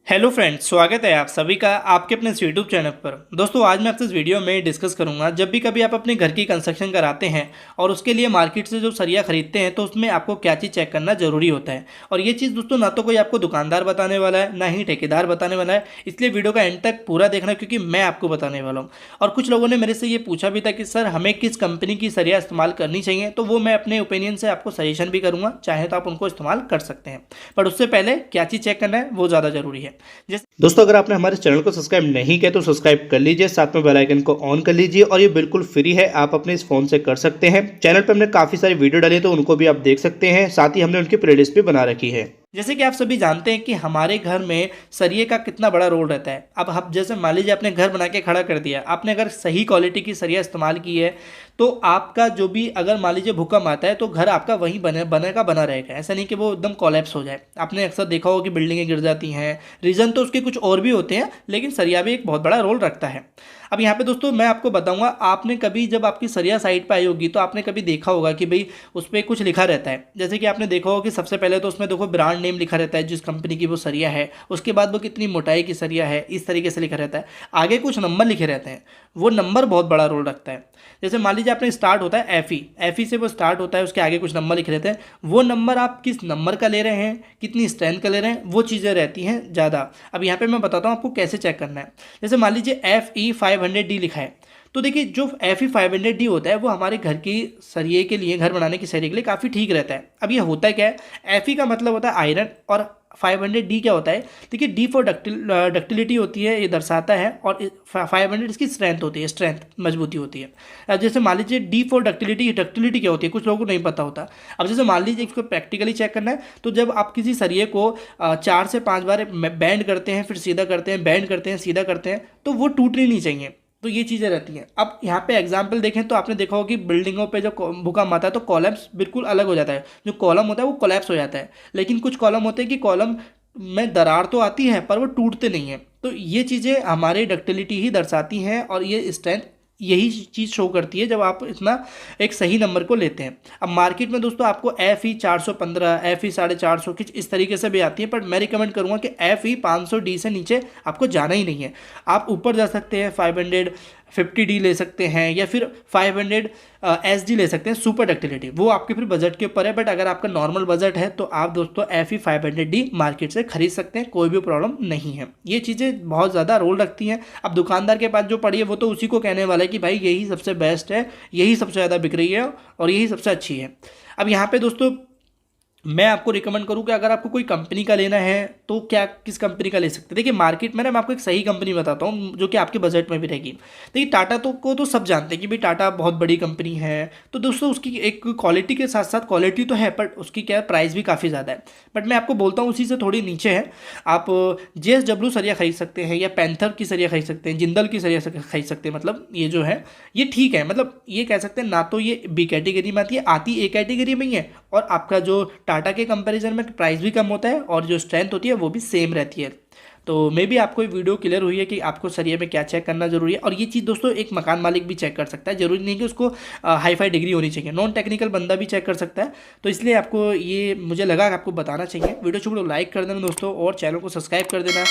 Hello friends, स्वागत है आप सभी का आपके अपने इस यूट्यूब चैनल पर। दोस्तों, आज मैं आपसे इस वीडियो में डिस्कस करूंगा, जब भी कभी आप अपने घर की कंस्ट्रक्शन कराते हैं और उसके लिए मार्केट से जो सरिया खरीदते हैं तो उसमें आपको क्या चीज़ चेक करना जरूरी होता है। और ये चीज़ दोस्तों ना तो कोई आपको दुकानदार बताने वाला है, ना ही ठेकेदार बताने वाला है, इसलिए वीडियो का एंड तक पूरा देखना क्योंकि मैं आपको बताने वाला हूँ। और कुछ लोगों ने मेरे से ये पूछा भी था कि सर हमें किस कंपनी की सरिया इस्तेमाल करनी चाहिए, तो वो मैं अपने ओपिनियन से आपको सजेशन भी करूँगा, चाहे तो आप उनको इस्तेमाल कर सकते हैं। पर उससे पहले क्या चीज़ चेक करना है वो ज़्यादा जरूरी है। दोस्तों, अगर आपने हमारे चैनल को सब्सक्राइब नहीं किया तो सब्सक्राइब कर लीजिए, साथ में बेल आइकन को ऑन कर लीजिए और ये बिल्कुल फ्री है, आप अपने इस फोन से कर सकते हैं। चैनल पर हमने काफ़ी सारी वीडियो डाली है तो उनको भी आप देख सकते हैं, साथ ही हमने उनकी प्लेलिस्ट भी बना रखी है। जैसे कि आप सभी जानते हैं कि हमारे घर में सरिये का कितना बड़ा रोल रहता है। अब हम जैसे मान लीजिए आपने घर बना के खड़ा कर दिया, आपने अगर सही क्वालिटी की सरिया इस्तेमाल की है तो आपका जो भी अगर मान लीजिए भूकंप आता है तो घर आपका वहीं बने का बना रहेगा। ऐसा नहीं कि वो एकदम कोलैप्स हो जाए। आपने अक्सर देखा होगा कि बिल्डिंगें गिर जाती हैं। रीज़न तो उसके कुछ और भी होते हैं, लेकिन सरिया भी एक बहुत बड़ा रोल रखता है। अब यहाँ पे दोस्तों मैं आपको बताऊंगा, आपने कभी जब आपकी सरिया साइट पे आई होगी तो आपने कभी देखा होगा कि भाई उस पर कुछ लिखा रहता है। जैसे कि आपने देखा होगा कि सबसे पहले तो उसमें देखो ब्रांड नेम लिखा रहता है, जिस कंपनी की वो सरिया है, उसके बाद वो कितनी मोटाई की सरिया है, इस तरीके से लिखा रहता है। आगे कुछ नंबर लिखे रहते हैं, वो नंबर बहुत बड़ा रोल रखता है। जैसे मान लीजिए आपने स्टार्ट होता है एफ ई से वो स्टार्ट होता है, उसके आगे कुछ नंबर लिखे रहते हैं। वो नंबर आप किस नंबर का ले रहे हैं, कितनी स्ट्रेंथ का ले रहे हैं, वो चीज़ें रहती हैं ज़्यादा। अब यहाँ पे मैं बताता हूँ आपको कैसे चेक करना है। जैसे मान लीजिए FE500D लिखा है, तो देखिए जो FE500D होता है वो हमारे घर की सरिये के लिए, घर बनाने की सरिये के लिए काफ़ी ठीक रहता है। अब ये होता क्या है, FE का मतलब होता है आयरन और 500D क्या होता है, देखिए D फॉर डक्टिलिटी होती है, ये दर्शाता है, और 500 इसकी स्ट्रेंथ होती है, स्ट्रेंथ मजबूती होती है। अब जैसे मान लीजिए D फॉर डक्टिलिटी क्या होती है, कुछ लोगों को नहीं पता होता। अब जैसे मान लीजिए इसको प्रैक्टिकली चेक करना है, तो जब आप किसी सरिये को 4 से 5 बार बैंड करते हैं, फिर सीधा करते हैं, बैंड करते हैं, सीधा करते हैं, तो वो टूटनी नहीं चाहिए। तो ये चीज़ें रहती हैं। अब यहाँ पे एग्जाम्पल देखें तो आपने देखा होगा कि बिल्डिंगों पे जब भूकंप आता है तो कॉलम्स बिल्कुल अलग हो जाता है। जो कॉलम होता है वो कोलैप्स हो जाता है, लेकिन कुछ कॉलम होते हैं कि कॉलम में दरार तो आती है पर वो टूटते नहीं हैं। तो ये चीज़ें हमारी डक्टिलिटी ही दर्शाती हैं और ये स्ट्रेंथ यही चीज़ शो करती है जब आप इतना एक सही नंबर को लेते हैं। अब मार्केट में दोस्तों आपको FE415, FE450 कुछ इस तरीके से भी आती है, पर मैं रिकमेंड करूँगा कि FE500D से नीचे आपको जाना ही नहीं है। आप ऊपर जा सकते हैं, 550D ले सकते हैं या फिर 500SD ले सकते हैं सुपर डक्टिलिटी, वो आपके फिर बजट के ऊपर है। बट अगर आपका नॉर्मल बजट है तो आप दोस्तों FE500D मार्केट से खरीद सकते हैं, कोई भी प्रॉब्लम नहीं है। ये चीज़ें बहुत ज़्यादा रोल रखती हैं। अब दुकानदार के पास जो पड़ी है वो तो उसी को कहने वाला है कि भाई यही सबसे बेस्ट है, यही सबसे ज़्यादा बिक रही है और यही सबसे अच्छी है। अब यहाँ पे दोस्तों मैं आपको रिकमेंड करूँ कि अगर आपको कोई कंपनी का लेना है तो क्या किस कंपनी का ले सकते हैं। देखिए मार्केट में ना मैं आपको एक सही कंपनी बताता हूँ जो कि आपके बजट में भी रहेगी। देखिए टाटा को तो सब जानते हैं कि भाई टाटा बहुत बड़ी कंपनी है, तो दोस्तों उसकी एक क्वालिटी के साथ साथ क्वालिटी तो है, बट उसकी क्या प्राइस भी काफ़ी ज़्यादा है। बट मैं आपको बोलता हूँ उसी से थोड़ी नीचे है। आप JSW सरिया खरीद सकते हैं, या पैंथर की सरिया खरीद सकते हैं, जिंदल की सरिया खरीद सकते हैं। मतलब ये जो है ये ठीक है, मतलब ये कह सकते हैं ना तो ये B कैटेगरी में आती है A कैटेगरी में ही है, और आपका जो टाटा के कंपैरिजन में प्राइस भी कम होता है और जो स्ट्रेंथ होती है वो भी सेम रहती है। तो मे बी आपको ये वीडियो क्लियर हुई है कि आपको सरिये में क्या चेक करना जरूरी है। और ये चीज़ दोस्तों एक मकान मालिक भी चेक कर सकता है, जरूरी नहीं कि उसको हाई फाई डिग्री होनी चाहिए, नॉन टेक्निकल बंदा भी चेक कर सकता है। तो इसलिए आपको ये मुझे लगा कि आपको बताना चाहिए। वीडियो को लाइक कर देना दोस्तों और चैनल को सब्सक्राइब कर देना।